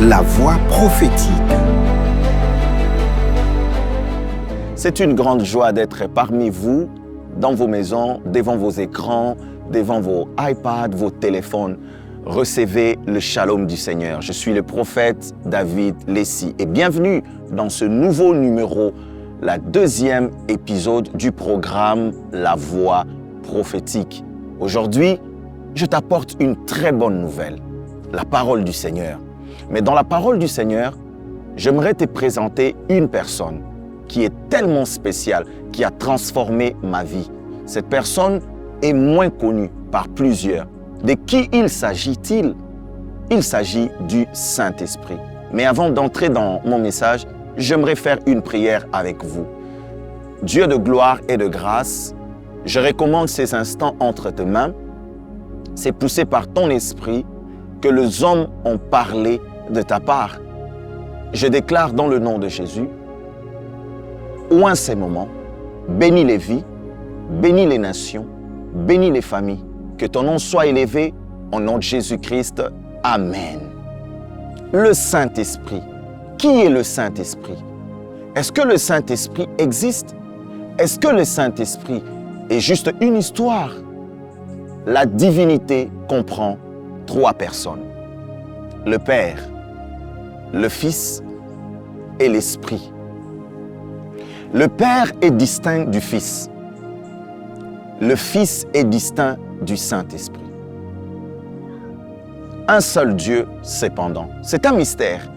La voix prophétique. C'est une grande joie d'être parmi vous, dans vos maisons, devant vos écrans, devant vos iPads, vos téléphones. Recevez le shalom du Seigneur. Je suis le prophète David Lessi et bienvenue dans ce nouveau numéro, la deuxième épisode du programme La voix prophétique. Aujourd'hui, je t'apporte une très bonne nouvelle, la parole du Seigneur. Mais dans la parole du Seigneur, j'aimerais te présenter une personne qui est tellement spéciale, qui a transformé ma vie. Cette personne est moins connue par plusieurs. De qui il s'agit-il? Il s'agit du Saint-Esprit. Mais avant d'entrer dans mon message, j'aimerais faire une prière avec vous. Dieu de gloire et de grâce, je recommande ces instants entre tes mains. C'est poussé par ton esprit que les hommes ont parlé de ta part. Je déclare dans le nom de Jésus, oint ces moments, bénis les vies, bénis les nations, bénis les familles. Que ton nom soit élevé au nom de Jésus-Christ. Amen. Le Saint-Esprit. Qui est le Saint-Esprit? Est-ce que le Saint-Esprit existe? Est-ce que le Saint-Esprit est juste une histoire? La divinité comprend trois personnes. Le Père, le Fils et l'Esprit. Le Père est distinct du Fils. Le Fils est distinct du Saint-Esprit. Un seul Dieu, cependant. C'est un mystère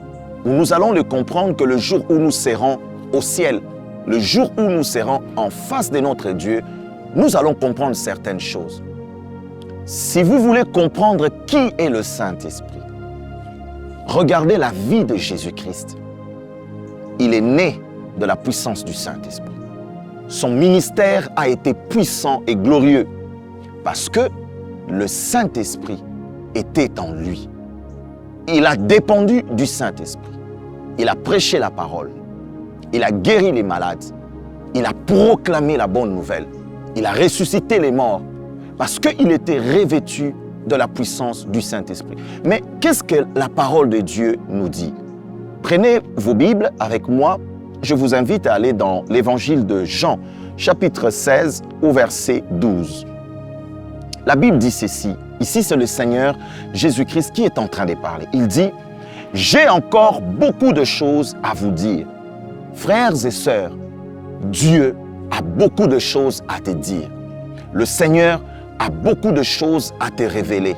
où nous allons le comprendre que le jour où nous serons au ciel, le jour où nous serons en face de notre Dieu, nous allons comprendre certaines choses. Si vous voulez comprendre qui est le Saint-Esprit, regardez la vie de Jésus-Christ. Il est né de la puissance du Saint-Esprit. Son ministère a été puissant et glorieux parce que le Saint-Esprit était en lui. Il a dépendu du Saint-Esprit. Il a prêché la parole. Il a guéri les malades. Il a proclamé la bonne nouvelle. Il a ressuscité les morts parce qu'il était revêtu de la puissance du Saint-Esprit. Mais qu'est-ce que la parole de Dieu nous dit? Prenez vos Bibles avec moi. Je vous invite à aller dans l'évangile de Jean, chapitre 16, au verset 12. La Bible dit ceci. Ici, c'est le Seigneur Jésus-Christ qui est en train de parler. Il dit, « J'ai encore beaucoup de choses à vous dire. Frères et sœurs, Dieu a beaucoup de choses à te dire. Le Seigneur a beaucoup de choses à te révéler.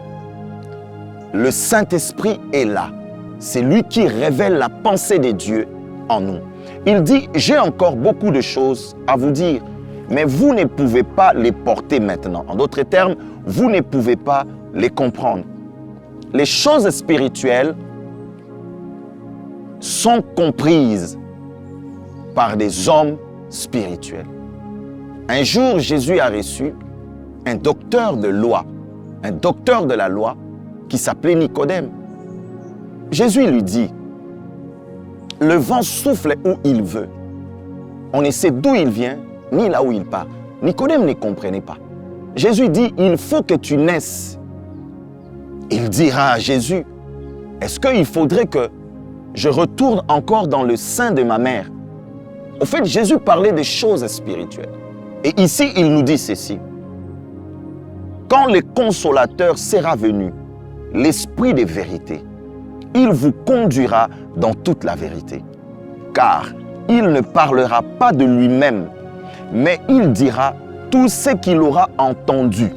Le Saint-Esprit est là. C'est lui qui révèle la pensée de Dieu en nous. Il dit, j'ai encore beaucoup de choses à vous dire, mais vous ne pouvez pas les porter maintenant. En d'autres termes, vous ne pouvez pas les comprendre. Les choses spirituelles sont comprises par des hommes spirituels. Un jour, Jésus a reçu un docteur de loi, un docteur de la loi qui s'appelait Nicodème. Jésus lui dit, le vent souffle où il veut. On ne sait d'où il vient, ni là où il part. Nicodème ne comprenait pas. Jésus dit, il faut que tu naisses. Il dira à Jésus, est-ce qu'il faudrait que je retourne encore dans le sein de ma mère? Au fait, Jésus parlait des choses spirituelles. Et ici, il nous dit ceci. Quand le consolateur sera venu, l'esprit de vérité, il vous conduira dans toute la vérité. Car il ne parlera pas de lui-même, mais il dira tout ce qu'il aura entendu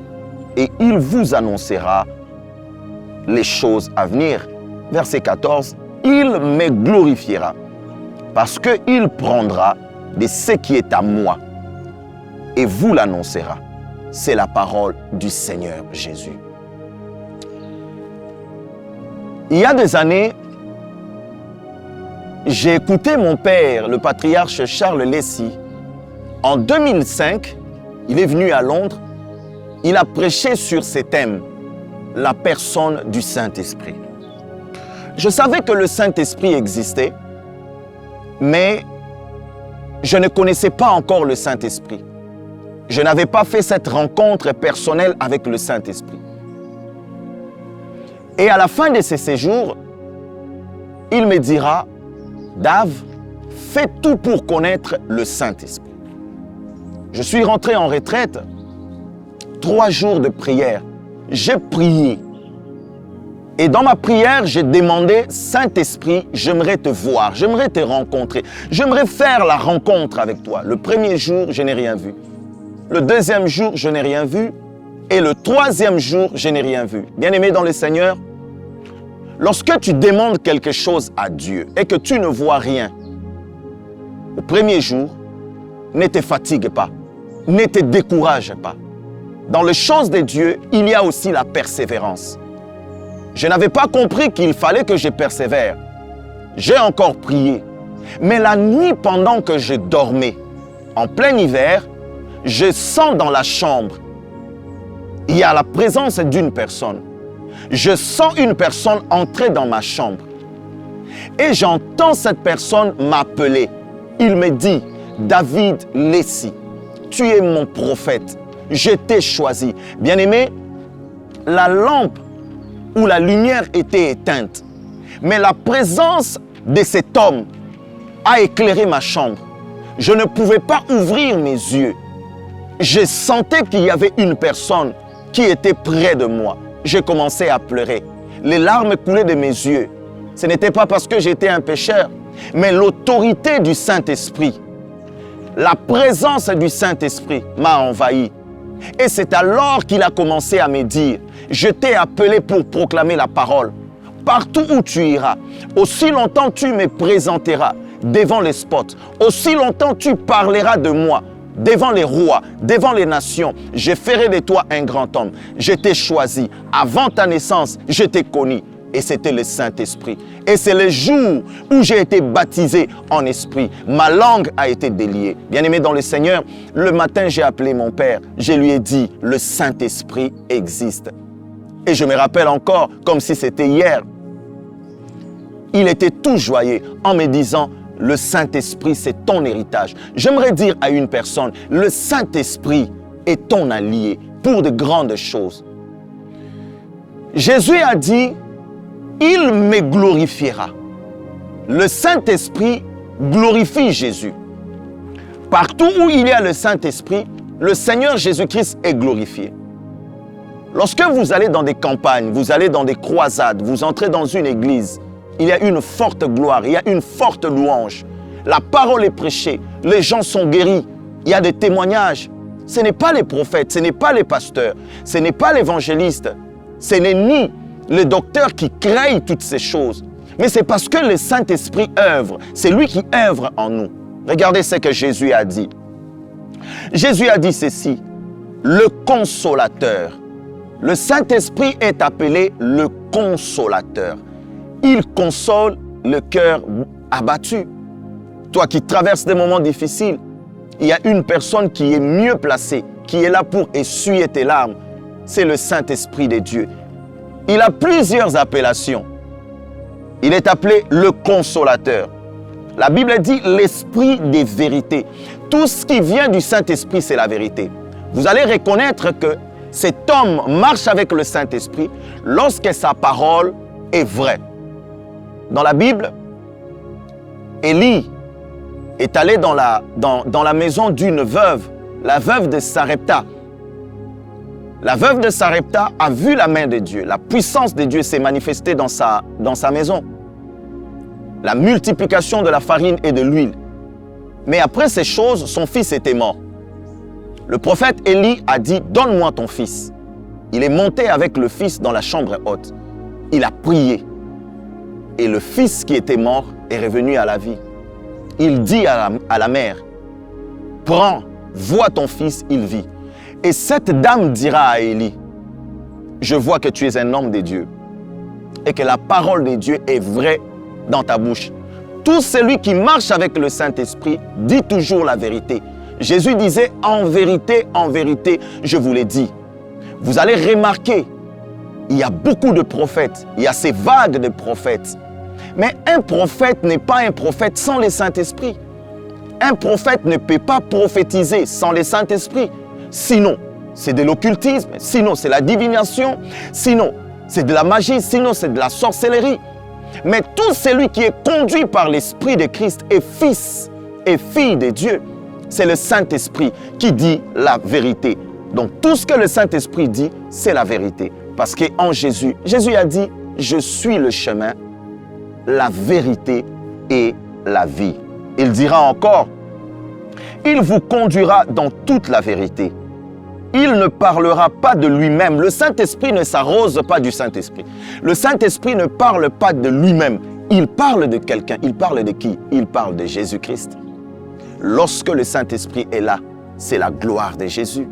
et il vous annoncera les choses à venir. Verset 14, il me glorifiera parce qu'il prendra de ce qui est à moi et vous l'annoncera. C'est la parole du Seigneur Jésus. Il y a des années, j'ai écouté mon père, le patriarche Charles Lessi. En 2005, il est venu à Londres. Il a prêché sur ces thèmes, la personne du Saint-Esprit. Je savais que le Saint-Esprit existait, mais je ne connaissais pas encore le Saint-Esprit. Je n'avais pas fait cette rencontre personnelle avec le Saint-Esprit. Et à la fin de ces séjours, il me dira, Dave, fais tout pour connaître le Saint-Esprit. Je suis rentré en retraite, 3 jours de prière. J'ai prié. Et dans ma prière, j'ai demandé, Saint-Esprit, j'aimerais te voir, j'aimerais te rencontrer, j'aimerais faire la rencontre avec toi. Le premier jour, je n'ai rien vu. Le deuxième jour, je n'ai rien vu. Et le troisième jour, je n'ai rien vu. Bien-aimé dans le Seigneur, lorsque tu demandes quelque chose à Dieu et que tu ne vois rien, au premier jour, ne te fatigue pas, ne te décourage pas. Dans les choses de Dieu, il y a aussi la persévérance. Je n'avais pas compris qu'il fallait que je persévère. J'ai encore prié. Mais la nuit, pendant que je dormais, en plein hiver, je sens dans la chambre, il y a la présence d'une personne. Je sens une personne entrer dans ma chambre. Et j'entends cette personne m'appeler. Il me dit, David Lessi, tu es mon prophète. Je t'ai choisi. Bien-aimé, la lampe où la lumière était éteinte, mais la présence de cet homme a éclairé ma chambre. Je ne pouvais pas ouvrir mes yeux. Je sentais qu'il y avait une personne qui était près de moi. J'ai commencé à pleurer. Les larmes coulaient de mes yeux. Ce n'était pas parce que j'étais un pécheur, mais l'autorité du Saint-Esprit, la présence du Saint-Esprit m'a envahi. Et c'est alors qu'il a commencé à me dire, je t'ai appelé pour proclamer la parole. Partout où tu iras, aussi longtemps tu me présenteras devant les spots, aussi longtemps tu parleras de moi devant les rois, devant les nations. Je ferai de toi un grand homme. Je t'ai choisi. Avant ta naissance, je t'ai connu. Et c'était le Saint-Esprit. Et c'est le jour où j'ai été baptisé en esprit. Ma langue a été déliée. Bien-aimé dans le Seigneur, le matin, j'ai appelé mon père. Je lui ai dit, le Saint-Esprit existe. Et je me rappelle encore, comme si c'était hier. Il était tout joyeux en me disant, le Saint-Esprit, c'est ton héritage. J'aimerais dire à une personne, le Saint-Esprit est ton allié pour de grandes choses. Jésus a dit, il me glorifiera. Le Saint-Esprit glorifie Jésus. Partout où il y a le Saint-Esprit, le Seigneur Jésus-Christ est glorifié. Lorsque vous allez dans des campagnes, vous allez dans des croisades, vous entrez dans une église, il y a une forte gloire, il y a une forte louange. La parole est prêchée, les gens sont guéris, il y a des témoignages. Ce n'est pas les prophètes, ce n'est pas les pasteurs, ce n'est pas l'évangéliste, ce n'est ni le docteur qui crée toutes ces choses. Mais c'est parce que le Saint-Esprit œuvre, c'est lui qui œuvre en nous. Regardez ce que Jésus a dit. Jésus a dit ceci, le consolateur. Le Saint-Esprit est appelé le consolateur. Il console le cœur abattu. Toi qui traverses des moments difficiles, il y a une personne qui est mieux placée, qui est là pour essuyer tes larmes. C'est le Saint-Esprit de Dieu. Il a plusieurs appellations. Il est appelé le consolateur. La Bible dit l'esprit des vérités. Tout ce qui vient du Saint-Esprit, c'est la vérité. Vous allez reconnaître que cet homme marche avec le Saint-Esprit lorsque sa parole est vraie. Dans la Bible, Élie est allé dans la maison d'une veuve, la veuve de Sarepta. La veuve de Sarepta a vu la main de Dieu. La puissance de Dieu s'est manifestée dans sa maison. La multiplication de la farine et de l'huile. Mais après ces choses, son fils était mort. Le prophète Élie a dit, donne-moi ton fils. Il est monté avec le fils dans la chambre haute. Il a prié. Et le fils qui était mort est revenu à la vie. Il dit à la mère, prends, vois ton fils, il vit. Et cette dame dira à Élie, je vois que tu es un homme de Dieu et que la parole de Dieu est vraie dans ta bouche. Tout celui qui marche avec le Saint-Esprit dit toujours la vérité. Jésus disait, en vérité, je vous l'ai dit. Vous allez remarquer, il y a beaucoup de prophètes, il y a ces vagues de prophètes. Mais un prophète n'est pas un prophète sans le Saint-Esprit. Un prophète ne peut pas prophétiser sans le Saint-Esprit. Sinon, c'est de l'occultisme, sinon c'est la divination, sinon c'est de la magie, sinon c'est de la sorcellerie. Mais tout celui qui est conduit par l'Esprit de Christ est fils et fille de Dieu. C'est le Saint-Esprit qui dit la vérité. Donc tout ce que le Saint-Esprit dit, c'est la vérité. Parce qu'en Jésus, Jésus a dit, je suis le chemin, la vérité et la vie. Il dira encore, il vous conduira dans toute la vérité. Il ne parlera pas de lui-même. Le Saint-Esprit ne s'arrose pas du Saint-Esprit. Le Saint-Esprit ne parle pas de lui-même. Il parle de quelqu'un. Il parle de qui? Il parle de Jésus-Christ. Lorsque le Saint-Esprit est là, c'est la gloire de Jésus.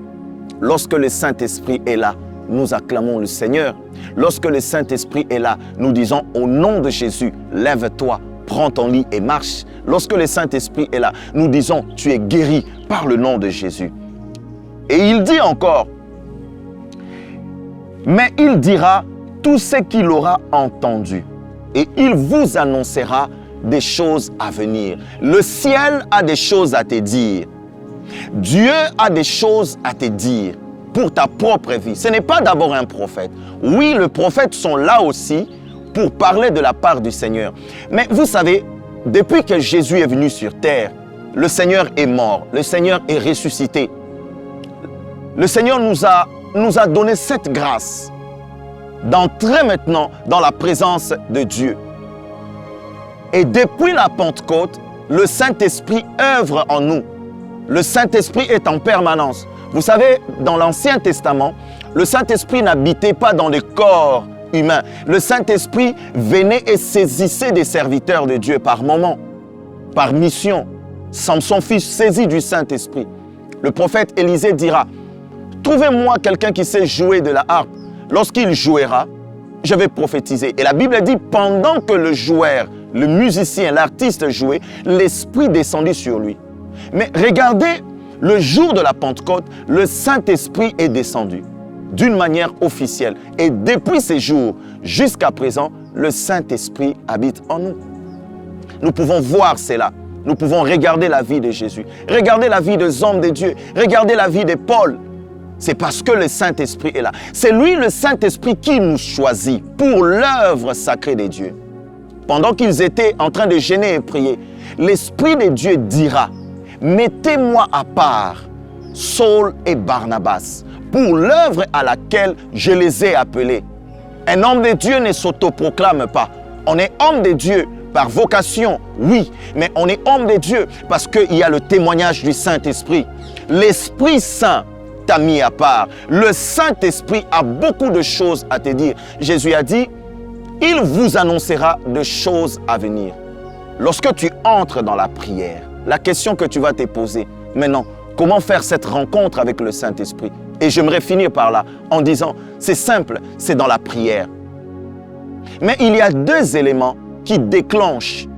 Lorsque le Saint-Esprit est là, nous acclamons le Seigneur. Lorsque le Saint-Esprit est là, nous disons au nom de Jésus, lève-toi, prends ton lit et marche. Lorsque le Saint-Esprit est là, nous disons, tu es guéri par le nom de Jésus. Et il dit encore, mais il dira tout ce qu'il aura entendu et il vous annoncera des choses à venir. Le ciel a des choses à te dire. Dieu a des choses à te dire pour ta propre vie. Ce n'est pas d'abord un prophète. Oui, les prophètes sont là aussi pour parler de la part du Seigneur. Mais vous savez, depuis que Jésus est venu sur terre, le Seigneur est mort, le Seigneur est ressuscité. Le Seigneur nous a donné cette grâce d'entrer maintenant dans la présence de Dieu. Et depuis la Pentecôte, le Saint-Esprit œuvre en nous. Le Saint-Esprit est en permanence. Vous savez, dans l'Ancien Testament, le Saint-Esprit n'habitait pas dans les corps humains. Le Saint-Esprit venait et saisissait des serviteurs de Dieu par moment, par mission. Samson fut saisi du Saint-Esprit. Le prophète Élisée dira, trouvez-moi quelqu'un qui sait jouer de la harpe. Lorsqu'il jouera, je vais prophétiser. Et la Bible dit, pendant que le joueur, le musicien, l'artiste jouait, l'Esprit descendit sur lui. Mais regardez, le jour de la Pentecôte, le Saint-Esprit est descendu d'une manière officielle. Et depuis ces jours jusqu'à présent, le Saint-Esprit habite en nous. Nous pouvons voir cela. Nous pouvons regarder la vie de Jésus, regarder la vie des hommes de Dieu, regarder la vie de Paul. C'est parce que le Saint-Esprit est là. C'est lui, le Saint-Esprit, qui nous choisit pour l'œuvre sacrée de Dieu. Pendant qu'ils étaient en train de jeûner et prier, l'Esprit de Dieu dira, mettez-moi à part Saul et Barnabas pour l'œuvre à laquelle je les ai appelés. Un homme de Dieu ne s'autoproclame pas. On est homme de Dieu par vocation, oui, mais on est homme de Dieu parce qu'il y a le témoignage du Saint-Esprit. L'Esprit Saint t'a mis à part. Le Saint-Esprit a beaucoup de choses à te dire. Jésus a dit, il vous annoncera de choses à venir. Lorsque tu entres dans la prière, la question que tu vas te poser, maintenant, comment faire cette rencontre avec le Saint-Esprit? Et j'aimerais finir par là en disant, c'est simple, c'est dans la prière. Mais il y a deux éléments qui déclenchent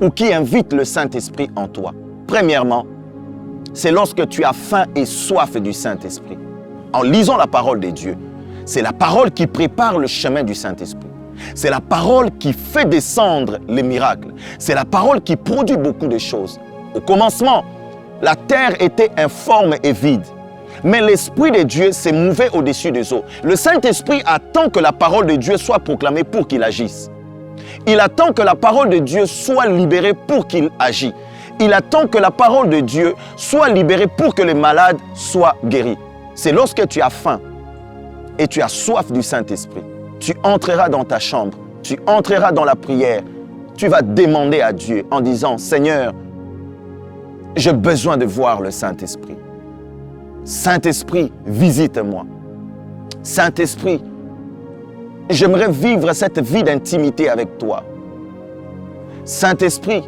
ou qui invitent le Saint-Esprit en toi. Premièrement, c'est lorsque tu as faim et soif du Saint-Esprit. En lisant la parole de Dieu, c'est la parole qui prépare le chemin du Saint-Esprit. C'est la parole qui fait descendre les miracles. C'est la parole qui produit beaucoup de choses. Au commencement, la terre était informe et vide. Mais l'Esprit de Dieu s'est mouvé au-dessus des eaux. Le Saint-Esprit attend que la parole de Dieu soit proclamée pour qu'il agisse. Il attend que la parole de Dieu soit libérée pour qu'il agisse. Il attend que la parole de Dieu soit libérée pour que les malades soient guéris. C'est lorsque tu as faim et tu as soif du Saint-Esprit. Tu entreras dans ta chambre, tu entreras dans la prière. Tu vas demander à Dieu en disant, Seigneur, j'ai besoin de voir le Saint-Esprit. Saint-Esprit, visite-moi. Saint-Esprit, j'aimerais vivre cette vie d'intimité avec toi. Saint-Esprit,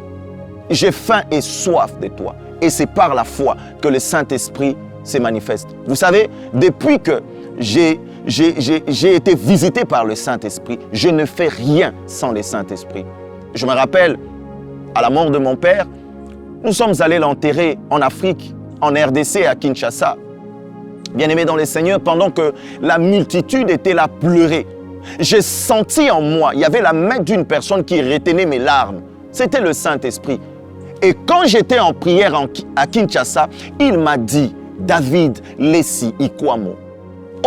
j'ai faim et soif de toi. Et c'est par la foi que le Saint-Esprit se manifeste. Vous savez, depuis que j'ai été visité par le Saint-Esprit, je ne fais rien sans le Saint-Esprit. Je me rappelle, à la mort de mon père, nous sommes allés l'enterrer en Afrique, en RDC, à Kinshasa. Bien-aimé dans le Seigneur, pendant que la multitude était là pleurer, j'ai senti en moi, il y avait la main d'une personne qui retenait mes larmes. C'était le Saint-Esprit. Et quand j'étais en prière à Kinshasa, il m'a dit, David Lessi Ikwamo,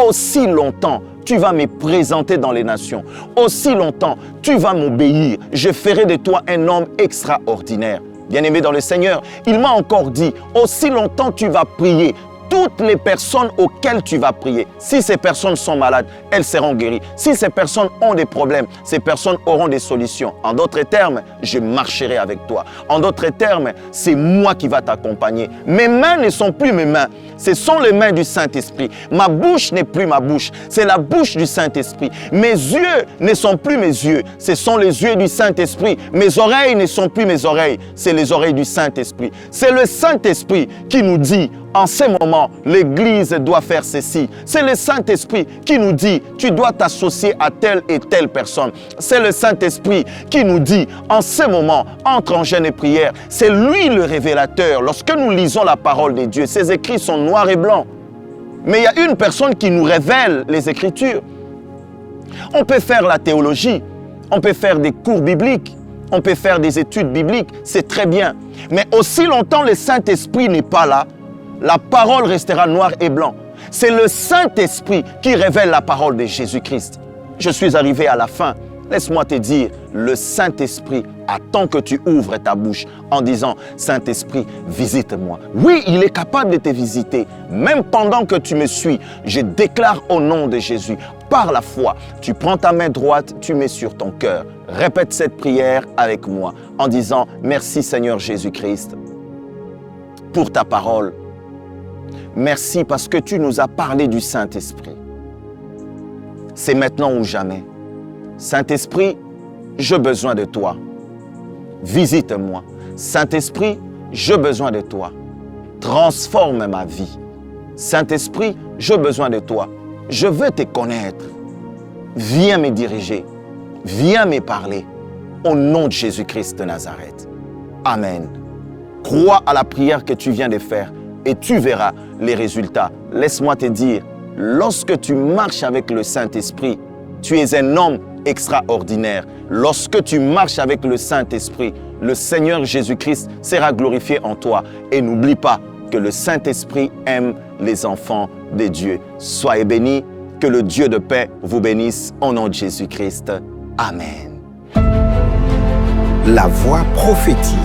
aussi longtemps tu vas me présenter dans les nations. Aussi longtemps, tu vas m'obéir. Je ferai de toi un homme extraordinaire. Bien-aimé dans le Seigneur, il m'a encore dit, aussi longtemps tu vas prier. Toutes les personnes auxquelles tu vas prier, si ces personnes sont malades, elles seront guéries. Si ces personnes ont des problèmes, ces personnes auront des solutions. En d'autres termes, je marcherai avec toi. En d'autres termes, c'est moi qui va t'accompagner. Mes mains ne sont plus mes mains, ce sont les mains du Saint-Esprit. Ma bouche n'est plus ma bouche, c'est la bouche du Saint-Esprit. Mes yeux ne sont plus mes yeux, ce sont les yeux du Saint-Esprit. Mes oreilles ne sont plus mes oreilles, c'est les oreilles du Saint-Esprit. C'est le Saint-Esprit qui nous dit, en ce moment, l'Église doit faire ceci. C'est le Saint-Esprit qui nous dit, tu dois t'associer à telle et telle personne. C'est le Saint-Esprit qui nous dit, en ce moment, entre en jeûne et prière. C'est lui le révélateur. Lorsque nous lisons la parole de Dieu, ces écrits sont noirs et blancs. Mais il y a une personne qui nous révèle les Écritures. On peut faire la théologie, on peut faire des cours bibliques, on peut faire des études bibliques, c'est très bien. Mais aussi longtemps le Saint-Esprit n'est pas là, la parole restera noir et blanc. C'est le Saint-Esprit qui révèle la parole de Jésus-Christ. Je suis arrivé à la fin. Laisse-moi te dire, le Saint-Esprit attend que tu ouvres ta bouche en disant, Saint-Esprit, visite-moi. Oui, il est capable de te visiter. Même pendant que tu me suis, je déclare au nom de Jésus, par la foi, tu prends ta main droite, tu mets sur ton cœur. Répète cette prière avec moi en disant, merci Seigneur Jésus-Christ pour ta parole. Merci parce que tu nous as parlé du Saint-Esprit. C'est maintenant ou jamais. Saint-Esprit, j'ai besoin de toi. Visite-moi. Saint-Esprit, j'ai besoin de toi. Transforme ma vie. Saint-Esprit, j'ai besoin de toi. Je veux te connaître. Viens me diriger. Viens me parler. Au nom de Jésus-Christ de Nazareth. Amen. Crois à la prière que tu viens de faire et tu verras les résultats. Laisse-moi te dire, lorsque tu marches avec le Saint-Esprit, tu es un homme extraordinaire. Lorsque tu marches avec le Saint-Esprit, le Seigneur Jésus-Christ sera glorifié en toi. Et n'oublie pas que le Saint-Esprit aime les enfants de Dieu. Soyez bénis, que le Dieu de paix vous bénisse au nom de Jésus-Christ. Amen. La voix prophétique.